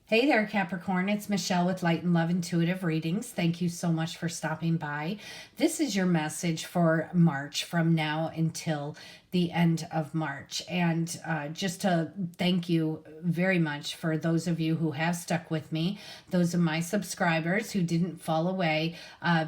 Hey there, Capricorn. It's Michelle with Light and Love Intuitive Readings. Thank you so much for stopping by. This is your message for March from now until the end of March. And just to thank you very much for those of you who have stuck with me, those of my subscribers who didn't fall away,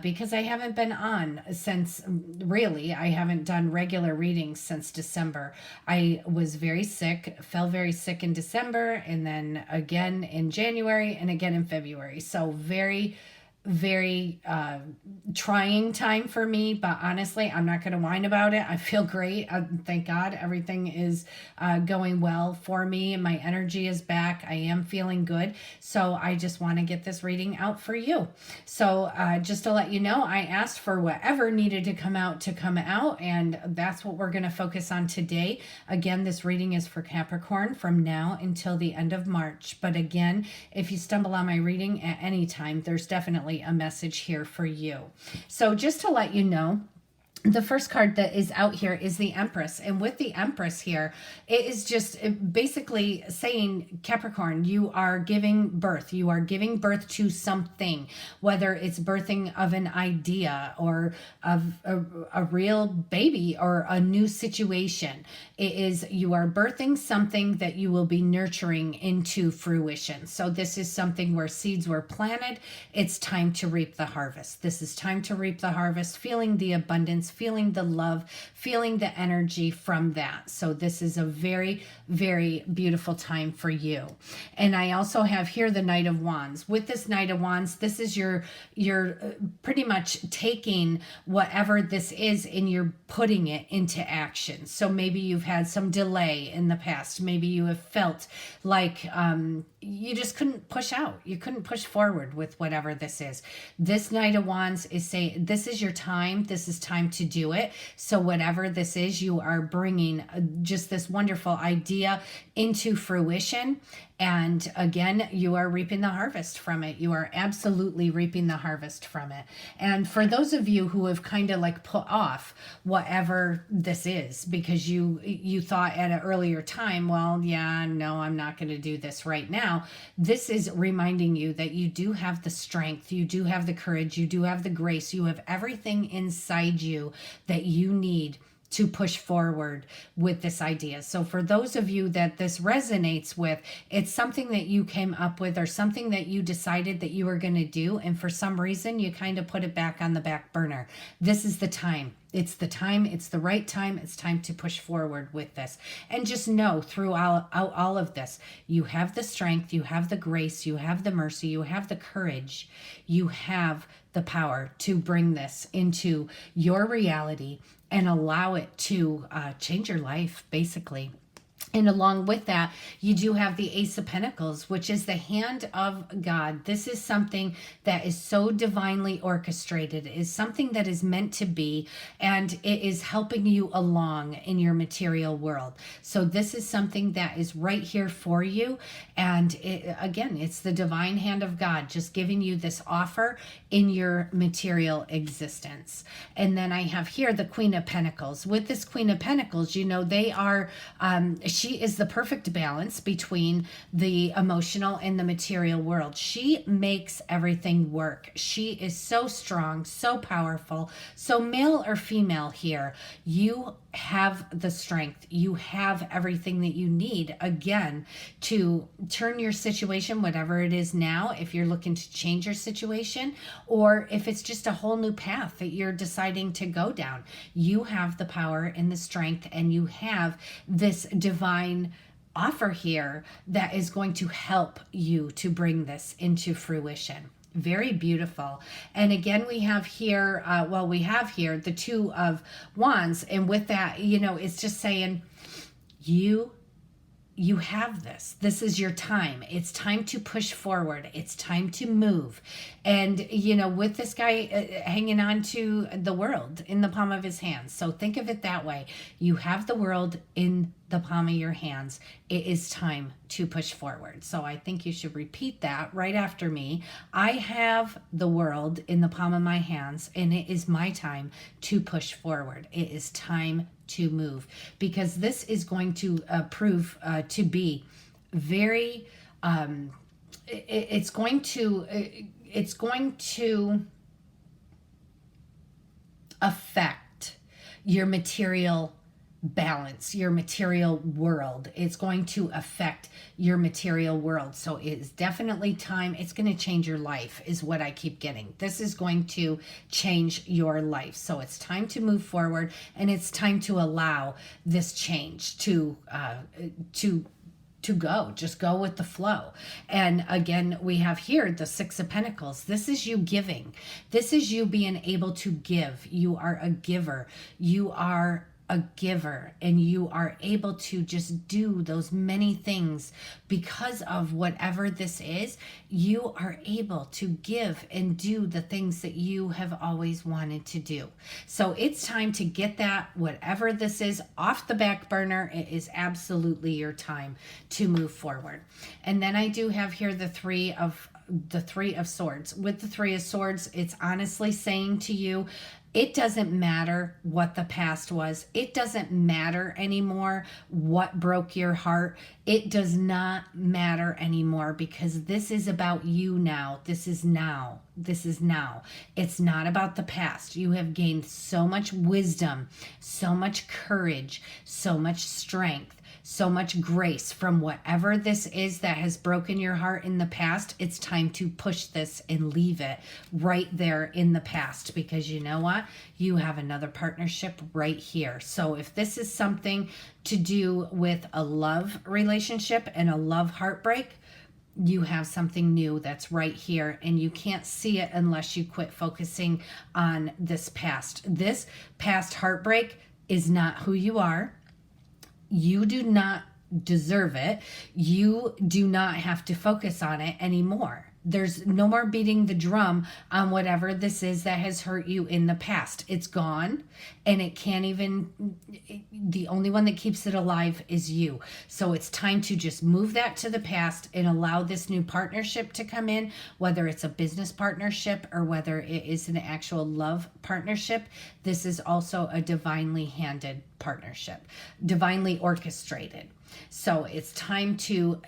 because I haven't been on since, really, I haven't done regular readings since December. I was very sick, fell very sick in December, and then again in January and again in February. So very trying time for me, but honestly, I'm not going to whine about it. I feel great. Thank God everything is going well for me. My energy is back. I am feeling good. So I just want to get this reading out for you. So just to let you know, I asked for whatever needed to come out, and that's what we're going to focus on today. Again, this reading is for Capricorn from now until the end of March. But again, if you stumble on my reading at any time, there's definitely a message here for you. So just to let you know, the first card that is out here is the Empress. And with the Empress here, it is just basically saying, Capricorn, you are giving birth. You are giving birth to something, whether it's birthing of an idea or of a real baby or a new situation. It is, you are birthing something that you will be nurturing into fruition. So this is something where seeds were planted. It's time to reap the harvest. This is time to reap the harvest, feeling the abundance, feeling the love, feeling the energy from that. So this is a very, very beautiful time for you. And I also have here the Knight of Wands. With this Knight of Wands, this is your pretty much taking whatever this is and you're putting it into action. So maybe you've had some delay in the past. Maybe you have felt like you just couldn't push out. You couldn't push forward with whatever this is. This Knight of Wands is saying, this is your time. This is time to do it. So whatever this is, you are bringing just this wonderful idea into fruition. And again, you are reaping the harvest from it. You are absolutely reaping the harvest from it. And for those of you who have kind of like put off whatever this is, because you thought at an earlier time, well, yeah, no, I'm not going to do this right now. This is reminding you that you do have the strength, you do have the courage, you do have the grace, you have everything inside you that you need to push forward with this idea. So for those of you that this resonates with, it's something that you came up with or something that you decided that you were going to do, and for some reason you kind of put it back on the back burner. This is the time. It's the time. It's the right time. It's time to push forward with this. And just know throughout all of this, you have the strength, you have the grace, you have the mercy, you have the courage, you have the power to bring this into your reality and allow it to change your life, basically. And along with that, you do have the Ace of Pentacles, which is the hand of God. This is something that is so divinely orchestrated. It is something that is meant to be, and it is helping you along in your material world. So this is something that is right here for you. And again, it's the divine hand of God just giving you this offer in your material existence. And then I have here the Queen of Pentacles. With this Queen of Pentacles, you know, they are, she is the perfect balance between the emotional and the material world. She makes everything work. She is so strong, so powerful. So male or female here, you have the strength. You have everything that you need, again, to turn your situation, whatever it is now, if you're looking to change your situation, or if it's just a whole new path that you're deciding to go down. You have the power and the strength, and you have this divine offer here that is going to help you to bring this into fruition. Very beautiful. And again, we have here, we have here the Two of Wands. And with that, you know, it's just saying you have this. This is your time. It's time to push forward. It's time to move. And, you know, with this guy hanging on to the world in the palm of his hands. So think of it that way. You have the world in the palm of your hands. It is time to push forward. So I think you should repeat that right after me. I have the world in the palm of my hands, and it is my time to push forward. It is time to move, because this is going to prove to be very it's going to affect your material balance, your material world. It's going to affect your material world. So it's definitely time. It's going to change your life is what I keep getting. This is going to change your life. So it's time to move forward, and it's time to allow this change to go. Just go with the flow. And again, we have here the Six of Pentacles. This is you giving. This is you being able to give. You are a giver. You are a giver, and you are able to just do those many things because of whatever this is. You are able to give and do the things that you have always wanted to do. So it's time to get that, whatever this is, off the back burner. It is absolutely your time to move forward. And then I do have here the Three of Swords. With the Three of Swords, it's honestly saying to you, it doesn't matter what the past was. It doesn't matter anymore what broke your heart. It does not matter anymore, because this is about you now. This is now. This is now. It's not about the past. You have gained so much wisdom, so much courage, so much strength, so much grace from whatever this is that has broken your heart in the past. It's time to push this and leave it right there in the past, because you know what? You have another partnership right here. So if this is something to do with a love relationship and a love heartbreak, you have something new that's right here, and you can't see it unless you quit focusing on this past. This past heartbreak is not who you are. You do not deserve it. You do not have to focus on it anymore. There's no more beating the drum on whatever this is that has hurt you in the past. It's gone, and it can't even, the only one that keeps it alive is you. So it's time to just move that to the past and allow this new partnership to come in, whether it's a business partnership or whether it is an actual love partnership. This is also a divinely handed partnership, divinely orchestrated. So it's time to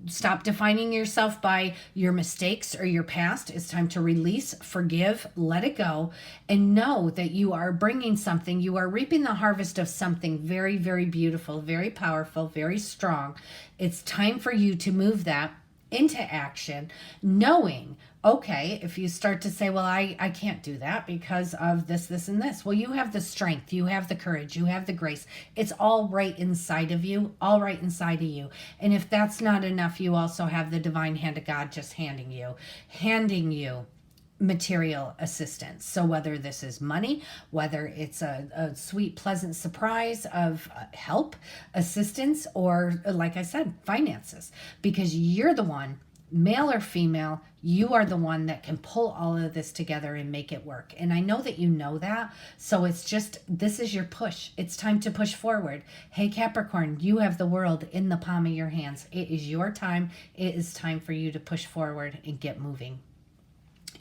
stop defining yourself by your mistakes or your past. It's time to release, forgive, let it go, and know that you are bringing something. You are reaping the harvest of something very, very beautiful, very powerful, very strong. It's time for you to move that into action, knowing, okay, if you start to say, well, I can't do that because of this, and this. Well, you have the strength, you have the courage, you have the grace. It's all right inside of you, all right inside of you. And if that's not enough, you also have the divine hand of God just handing you material assistance. So whether this is money, whether it's a sweet, pleasant surprise of help, assistance, or like I said, finances, because you're the one, male or female, you are the one that can pull all of this together and make it work. And I know that you know that. So it's just, this is your push. It's time to push forward. Hey, Capricorn, you have the world in the palm of your hands. It is your time. It is time for you to push forward and get moving.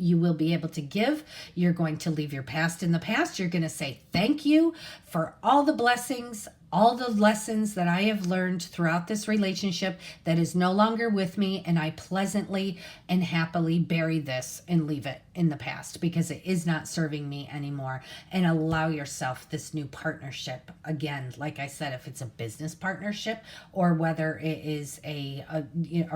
You will be able to give. You're going to leave your past in the past. You're going to say thank you for all the blessings, all the lessons that I have learned throughout this relationship that is no longer with me, and I pleasantly and happily bury this and leave it in the past because it is not serving me anymore. And allow yourself this new partnership. Again, like I said, if it's a business partnership or whether it is a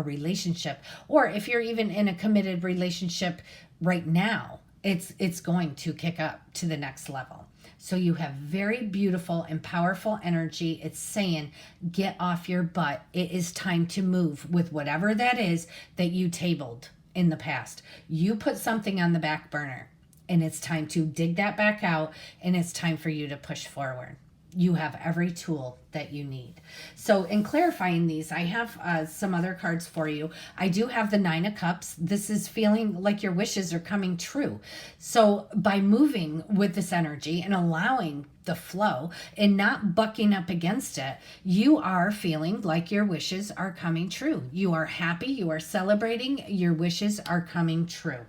relationship, or if you're even in a committed relationship right now, it's going to kick up to the next level. So you have very beautiful and powerful energy. It's saying, get off your butt. It is time to move with whatever that is that you tabled in the past. You put something on the back burner, and it's time to dig that back out, and it's time for you to push forward. You have every tool that you need. So in clarifying these, I have some other cards for you. I do have the Nine of Cups. This is feeling like your wishes are coming true. So by moving with this energy and allowing the flow and not bucking up against it, you are feeling like your wishes are coming true. You are happy. You are celebrating. Your wishes are coming true.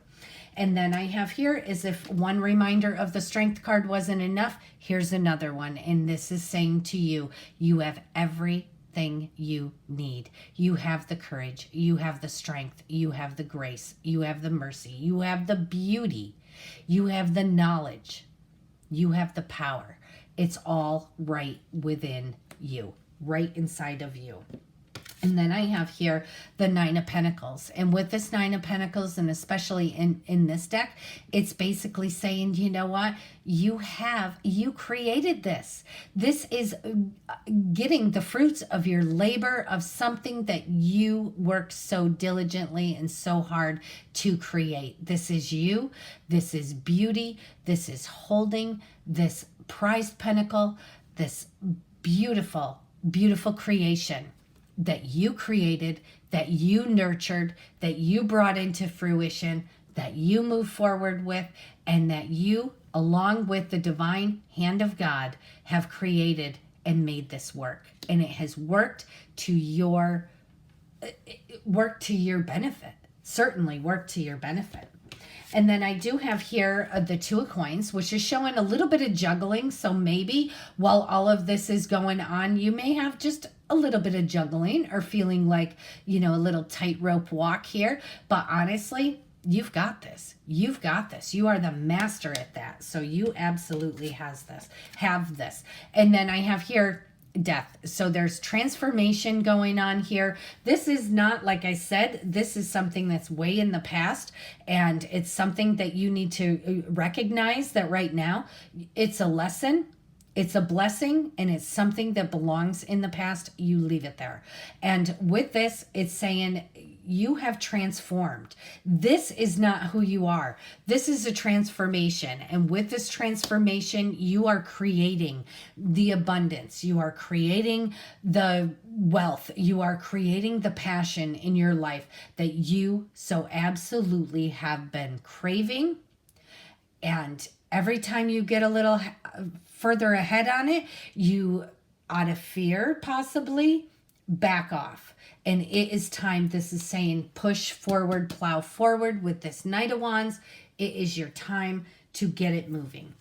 And then I have here is, if one reminder of the Strength card wasn't enough, here's another one. And this is saying to you, you have every everything you need. You have the courage, you have the strength, you have the grace, you have the mercy, you have the beauty, you have the knowledge, you have the power. It's all right within you, right inside of you. And then I have here the Nine of Pentacles. And with this Nine of Pentacles, and especially in this deck, it's basically saying, you know what? You created this. This is getting the fruits of your labor, of something that you worked so diligently and so hard to create. This is you. This is beauty. This is holding this prized pentacle, this beautiful, beautiful creation that you created, that you nurtured, that you brought into fruition, that you move forward with, and that you, along with the divine hand of God, have created and made this work. And it has worked to your benefit. Certainly worked to your benefit. And then I do have here the Two of Coins, which is showing a little bit of juggling. So maybe while all of this is going on, you may have just a little bit of juggling or feeling like, a little tightrope walk here. But honestly, you've got this. You've got this. You are the master at that. So you absolutely have this. And then I have here Death. So there's transformation going on here. This is not, like I said, this is something that's way in the past, and it's something that you need to recognize that right now it's a lesson, it's a blessing, and it's something that belongs in the past. You leave it there. And with this, it's saying you have transformed. This is not who you are. This is a transformation. And with this transformation, you are creating the abundance. You are creating the wealth. You are creating the passion in your life that you so absolutely have been craving. And every time you get a little further ahead on it, you, out of fear possibly, back off. And it is time. This is saying push forward, plow forward with this Knight of Wands. It is your time to get it moving.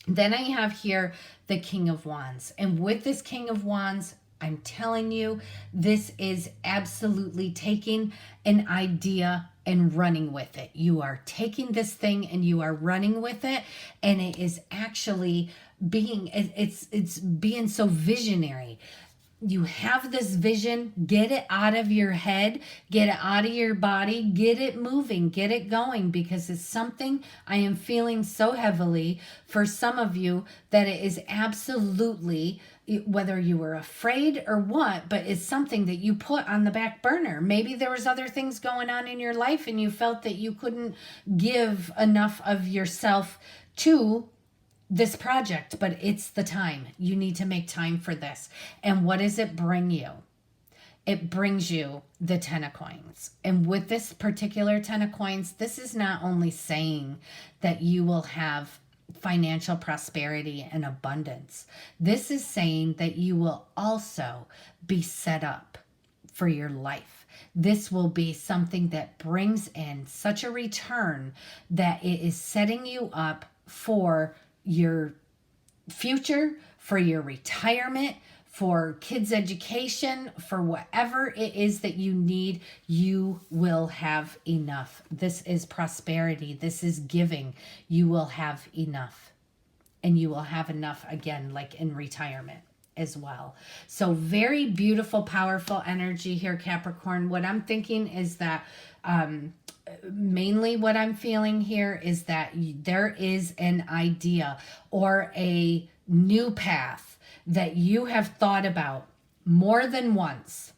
Then I have here the King of Wands. And with this King of Wands, I'm telling you, this is absolutely taking an idea and running with it. You are taking this thing and you are running with it. And it is actually it's being so visionary. You have this vision, get it out of your head, get it out of your body, get it moving, get it going, because it's something I am feeling so heavily for some of you that it is absolutely, whether you were afraid or what, but it's something that you put on the back burner. Maybe there was other things going on in your life and you felt that you couldn't give enough of yourself to this project, but it's the time. You need to make time for this. And what does it bring you? It brings you the 10 of Coins. And with this particular 10 of Coins, this is not only saying that you will have financial prosperity and abundance. This is saying that you will also be set up for your life. This will be something that brings in such a return that it is setting you up for your future, for your retirement, for kids' education, for whatever it is that you need. You will have enough. This is prosperity. This is giving. You will have enough. And you will have enough again, like in retirement as well. So very beautiful, powerful energy here, Capricorn. What I'm thinking is that mainly what I'm feeling here is that there is an idea or a new path that you have thought about more than once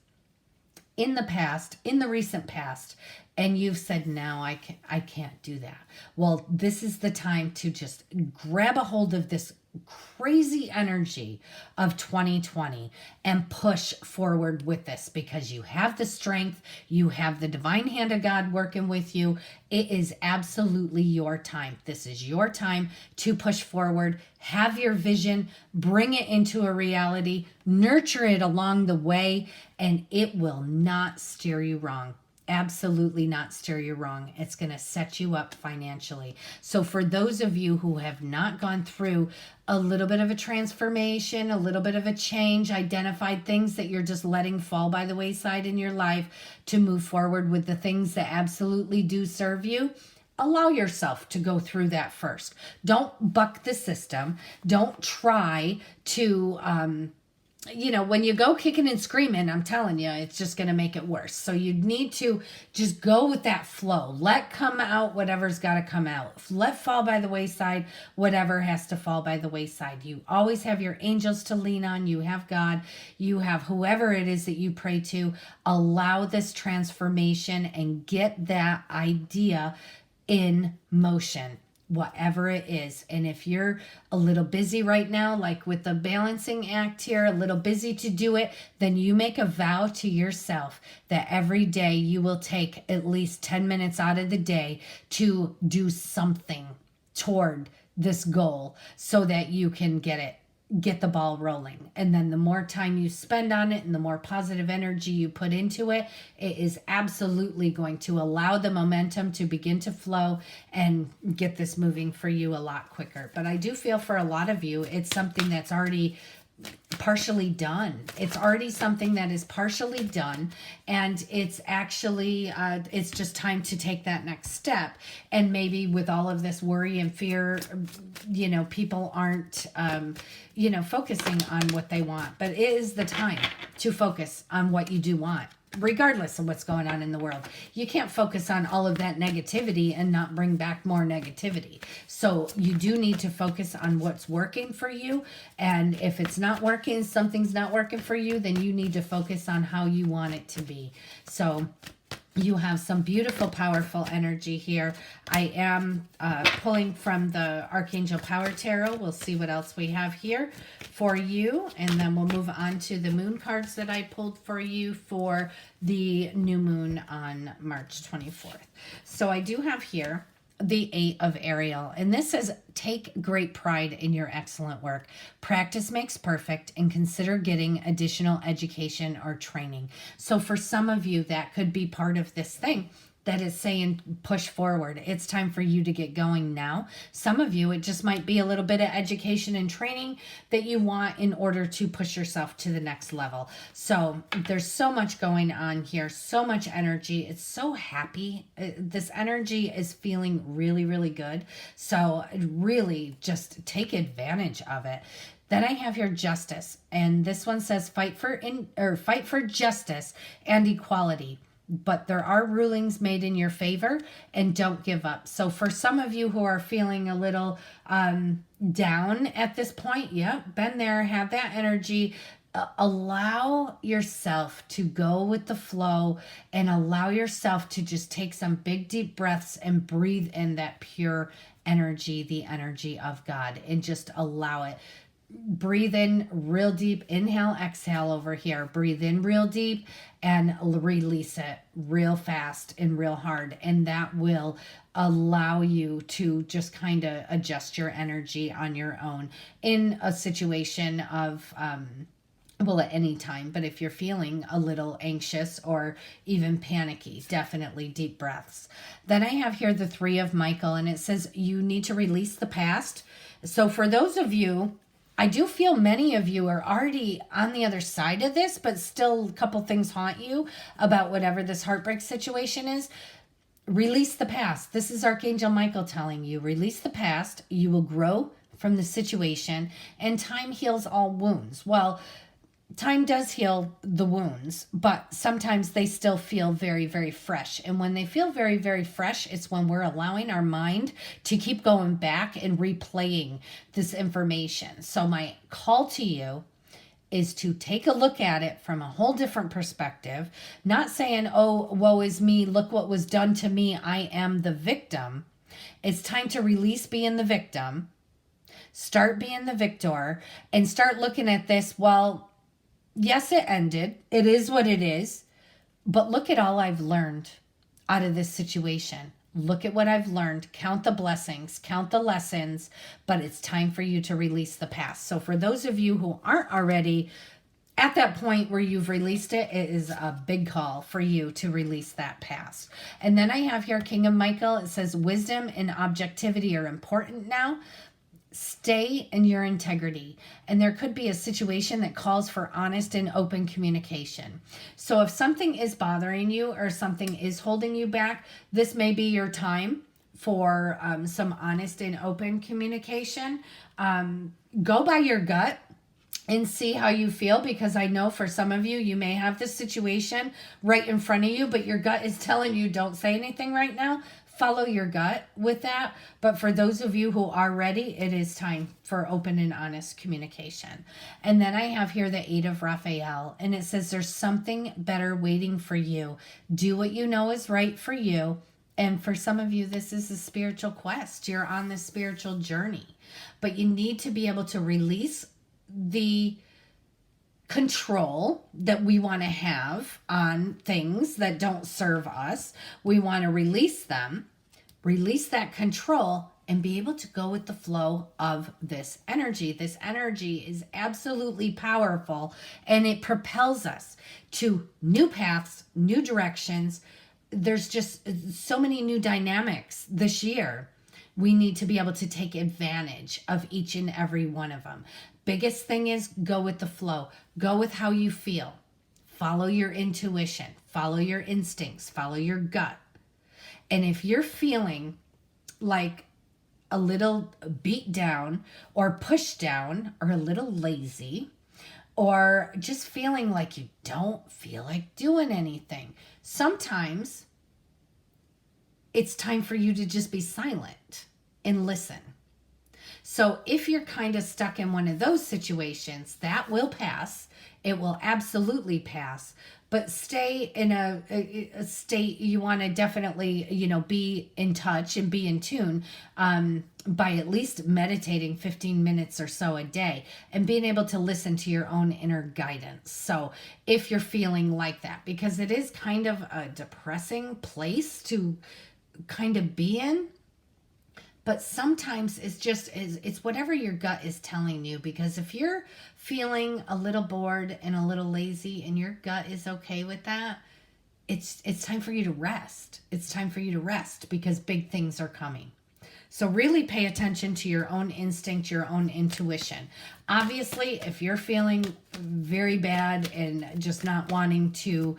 in the past, in the recent past, and you've said, no, I can't do that. Well, this is the time to just grab a hold of this crazy energy of 2020 and push forward with this, because you have the strength, you have the divine hand of God working with you. It is absolutely your time. This is your time to push forward, have your vision, bring it into a reality, nurture it along the way, and it will not steer you wrong. absolutely not steer you wrong. It's going to set you up financially. So for those of you who have not gone through a little bit of a transformation, a little bit of a change, identified things that you're just letting fall by the wayside in your life to move forward with the things that absolutely do serve you, allow yourself to go through that first. Don't buck the system. Don't try to when you go kicking and screaming, I'm telling you, it's just going to make it worse. So you need to just go with that flow. Let come out whatever's got to come out. Let fall by the wayside whatever has to fall by the wayside. You always have your angels to lean on. You have God. You have whoever it is that you pray to. Allow this transformation and get that idea in motion, whatever it is. And if you're a little busy right now, like with the balancing act here, a little busy to do it, then you make a vow to yourself that every day you will take at least 10 minutes out of the day to do something toward this goal so that you can get the ball rolling. And then the more time you spend on it and the more positive energy you put into it, it is absolutely going to allow the momentum to begin to flow and get this moving for you a lot quicker. But I do feel for a lot of you, it's something that's already partially done. It's already something that is partially done, and it's actually it's just time to take that next step. And maybe with all of this worry and fear, people aren't focusing on what they want, but it is the time to focus on what you do want, regardless of what's going on in the world. You can't focus on all of that negativity and not bring back more negativity. So you do need to focus on what's working for you. And if it's not working, something's not working for you, then you need to focus on how you want it to be. So you have some beautiful, powerful energy here. I am pulling from the Archangel Power Tarot. We'll see what else we have here for you. And then we'll move on to the moon cards that I pulled for you for the new moon on March 24th. So I do have here the 8 of Ariel, and this says, take great pride in your excellent work. Practice makes perfect, and consider getting additional education or training. So for some of you, that could be part of this thing that is saying push forward. It's time for you to get going now. Some of you, it just might be a little bit of education and training that you want in order to push yourself to the next level. So there's so much going on here, so much energy. It's so happy. This energy is feeling really, really good. So really just take advantage of it. Then I have here justice, and this one says fight for justice and equality. But there are rulings made in your favor, and don't give up. So for some of you who are feeling a little down at this point, been there, have that energy. Allow yourself to go with the flow and allow yourself to just take some big, deep breaths and breathe in that pure energy, the energy of God, and just allow it. Breathe in real deep, inhale, exhale over here. Breathe in real deep and release it real fast and real hard. And that will allow you to just kind of adjust your energy on your own in a situation of, at any time. But if you're feeling a little anxious or even panicky, definitely deep breaths. Then I have here the 3 of Michael, and it says you need to release the past. So for those of you, I do feel many of you are already on the other side of this, but still a couple things haunt you about whatever this heartbreak situation is. Release the past. This is Archangel Michael telling you, release the past. You will grow from the situation, and time heals all wounds. Well, time does heal the wounds, but sometimes they still feel very, very fresh. And when they feel very, very fresh, it's when we're allowing our mind to keep going back and replaying this information. So my call to you is to take a look at it from a whole different perspective, not saying, oh, woe is me, look what was done to me, I am the victim. It's time to release being the victim, start being the victor, and start looking at this, well, yes, it ended. It is what it is. But look at all I've learned out of this situation. Look at what I've learned. Count the blessings, count the lessons, but it's time for you to release the past. So for those of you who aren't already at that point where you've released it, it is a big call for you to release that past. And then I have here King of Michael. It says wisdom and objectivity are important now. Stay in your integrity. And there could be a situation that calls for honest and open communication. So if something is bothering you or something is holding you back, this may be your time for some honest and open communication. Go by your gut and see how you feel, because I know for some of you, you may have this situation right in front of you, but your gut is telling you don't say anything right now. Follow your gut with that. But for those of you who are ready, it is time for open and honest communication. And then I have here the 8 of Raphael, and it says there's something better waiting for you. Do what you know is right for you. And for some of you, this is a spiritual quest. You're on this spiritual journey, but you need to be able to release the control that we want to have on things that don't serve us. We want to release them, release that control, and be able to go with the flow of this energy. This energy is absolutely powerful, and it propels us to new paths, new directions. There's just so many new dynamics this year. We need to be able to take advantage of each and every one of them. Biggest thing is go with the flow. Go with how you feel. Follow your intuition. Follow your instincts. Follow your gut. And if you're feeling like a little beat down or pushed down or a little lazy, or just feeling like you don't feel like doing anything, sometimes it's time for you to just be silent and listen. So if you're kind of stuck in one of those situations, that will pass. It will absolutely pass. But stay in a state, you want to definitely, be in touch and be in tune by at least meditating 15 minutes or so a day and being able to listen to your own inner guidance. So if you're feeling like that, because it is kind of a depressing place to kind of be in, but sometimes it's whatever your gut is telling you. Because if you're feeling a little bored and a little lazy and your gut is okay with that, it's time for you to rest. It's time for you to rest because big things are coming. So really pay attention to your own instinct, your own intuition. Obviously, if you're feeling very bad and just not wanting to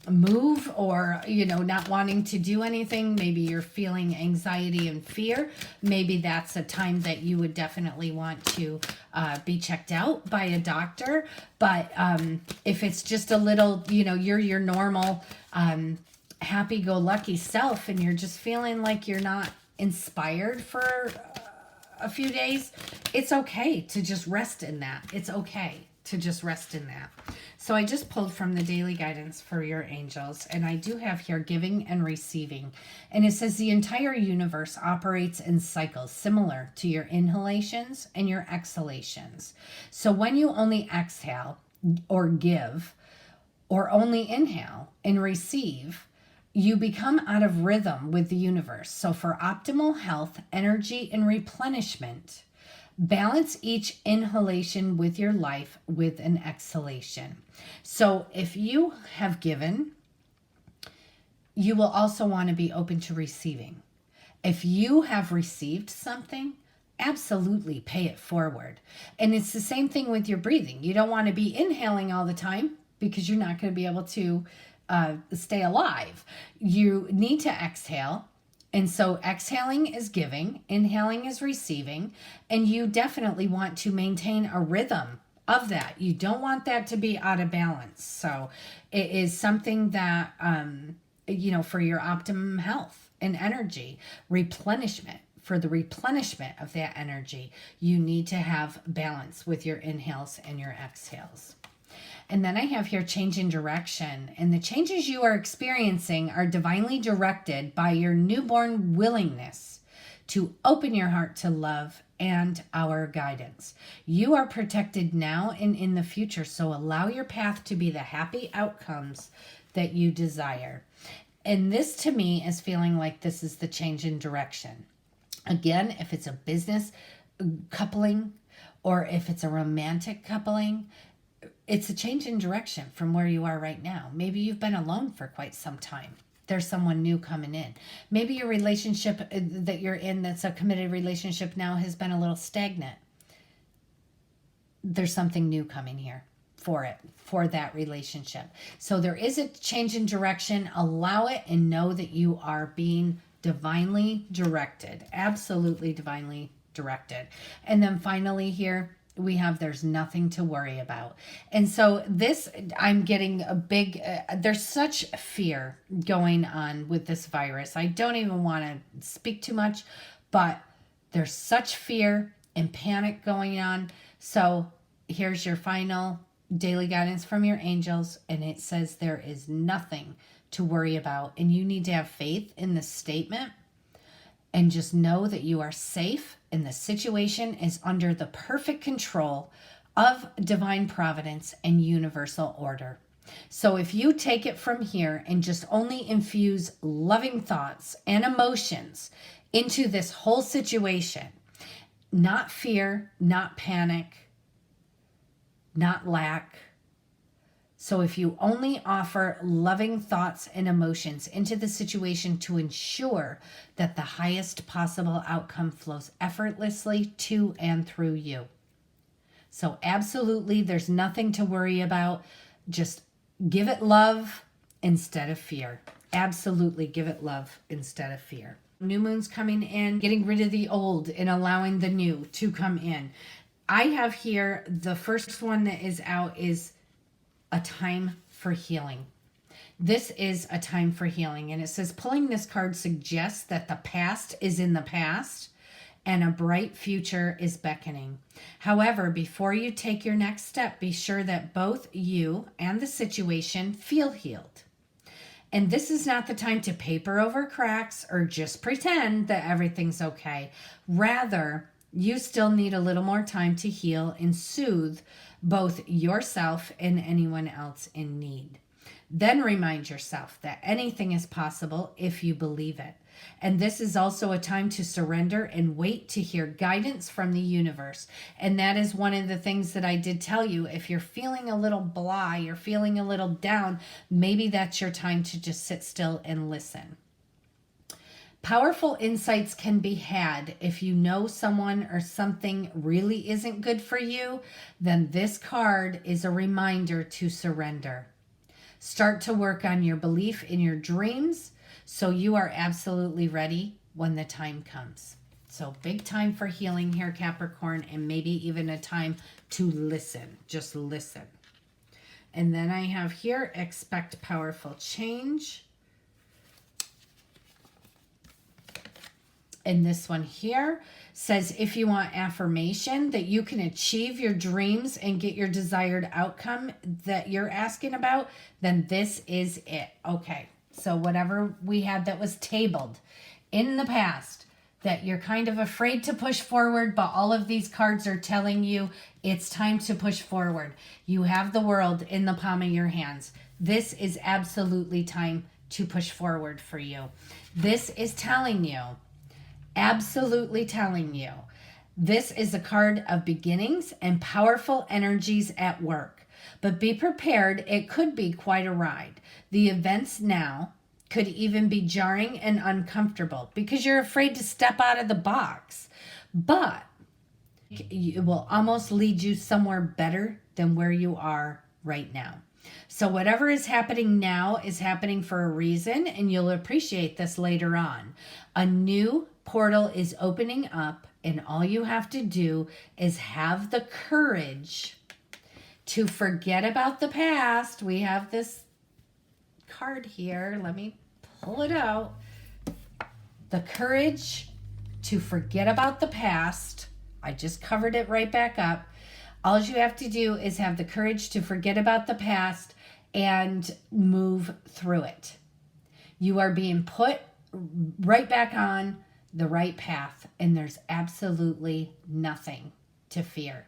move, or not wanting to do anything, maybe you're feeling anxiety and fear, maybe that's a time that you would definitely want to be checked out by a doctor. But if it's just a little, you're your normal happy-go-lucky self and you're just feeling like you're not inspired for a few days, it's okay to just rest in that. It's okay to just rest in that. So I just pulled from the daily guidance for your angels, and I do have here giving and receiving. And it says the entire universe operates in cycles similar to your inhalations and your exhalations. So when you only exhale or give, or only inhale and receive, you become out of rhythm with the universe. So for optimal health, energy, and replenishment, balance each inhalation with your life with an exhalation. So if you have given, you will also want to be open to receiving. If you have received something, absolutely pay it forward. And it's the same thing with your breathing. You don't want to be inhaling all the time because you're not going to be able to stay alive. You need to exhale. And so exhaling is giving, inhaling is receiving, and you definitely want to maintain a rhythm of that. You don't want that to be out of balance. So it is something that, for your optimum health and energy, replenishment, for the replenishment of that energy, you need to have balance with your inhales and your exhales. And then I have here change in direction. And the changes you are experiencing are divinely directed by your newborn willingness to open your heart to love and our guidance. You are protected now and in the future, so allow your path to be the happy outcomes that you desire. And this to me is feeling like this is the change in direction. Again, if it's a business coupling or if it's a romantic coupling, it's a change in direction from where you are right now. Maybe you've been alone for quite some time. There's someone new coming in. Maybe your relationship that you're in, that's a committed relationship now, has been a little stagnant. There's something new coming here for that relationship. So there is a change in direction. Allow it and know that you are being divinely directed. Absolutely divinely directed. And then finally here, we have there's nothing to worry about. And so this, I'm getting a big, there's such fear going on with this virus. I don't even want to speak too much, but there's such fear and panic going on. So here's your final daily guidance from your angels. And it says there is nothing to worry about. And you need to have faith in this statement. And just know that you are safe and the situation is under the perfect control of divine providence and universal order. So if you take it from here and just only infuse loving thoughts and emotions into this whole situation, not fear, not panic, not lack. So if you only offer loving thoughts and emotions into the situation to ensure that the highest possible outcome flows effortlessly to and through you. So absolutely, there's nothing to worry about. Just give it love instead of fear. Absolutely give it love instead of fear. New moon's coming in, getting rid of the old and allowing the new to come in. I have here, the first one that is out is a time for healing. This is a time for healing. And it says pulling this card suggests that the past is in the past and a bright future is beckoning. However, before you take your next step, be sure that both you and the situation feel healed. And this is not the time to paper over cracks or just pretend that everything's okay. Rather, you still need a little more time to heal and soothe both yourself and anyone else in need. Then remind yourself that anything is possible if you believe it. And this is also a time to surrender and wait to hear guidance from the universe. And that is one of the things that I did tell you. If you're feeling a little blah, you're feeling a little down, maybe that's your time to just sit still and listen. Powerful insights can be had if you know someone or something really isn't good for you, then this card is a reminder to surrender. Start to work on your belief in your dreams so you are absolutely ready when the time comes. So big time for healing here, Capricorn, and maybe even a time to listen. Just listen. And then I have here, expect powerful change. And this one here says, if you want affirmation that you can achieve your dreams and get your desired outcome that you're asking about, then this is it. Okay, so whatever we had that was tabled in the past that you're kind of afraid to push forward, but all of these cards are telling you it's time to push forward. You have the world in the palm of your hands. This is absolutely time to push forward for you. This is telling you, absolutely telling you, this is a card of beginnings and powerful energies at work. But be prepared, it could be quite a ride. The events now could even be jarring and uncomfortable because you're afraid to step out of the box. But it will almost lead you somewhere better than where you are right now. So whatever is happening now is happening for a reason, and you'll appreciate this later on. A new portal is opening up, and all you have to do is have the courage to forget about the past. We have this card here. Let me pull it out. The courage to forget about the past. I just covered it right back up. All you have to do is have the courage to forget about the past and move through it. You are being put right back on the right path, and there's absolutely nothing to fear.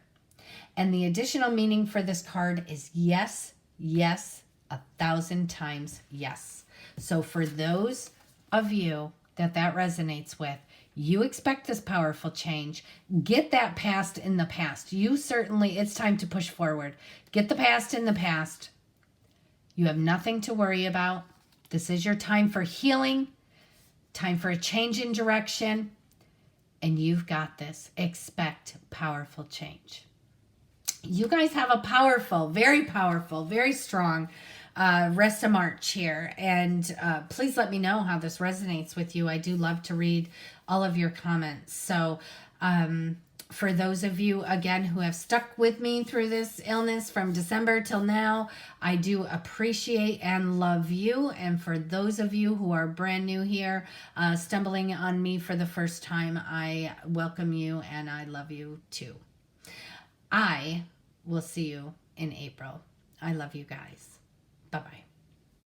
And the additional meaning for this card is yes, yes, 1,000 times yes. So for those of you that resonates with, You expect this powerful change. Get that past in the past. It's time to push forward. Get the past in the past. You have nothing to worry about. This is your time for healing, time for a change in direction, and you've got this. Expect powerful change. You guys have a powerful, very strong rest of March here. And please let me know how this resonates with you. I do love to read all of your comments. So for those of you, again, who have stuck with me through this illness from December till now, I do appreciate and love you. And for those of you who are brand new here, stumbling on me for the first time, I welcome you and I love you too. I will see you in April. I love you guys. Bye-bye.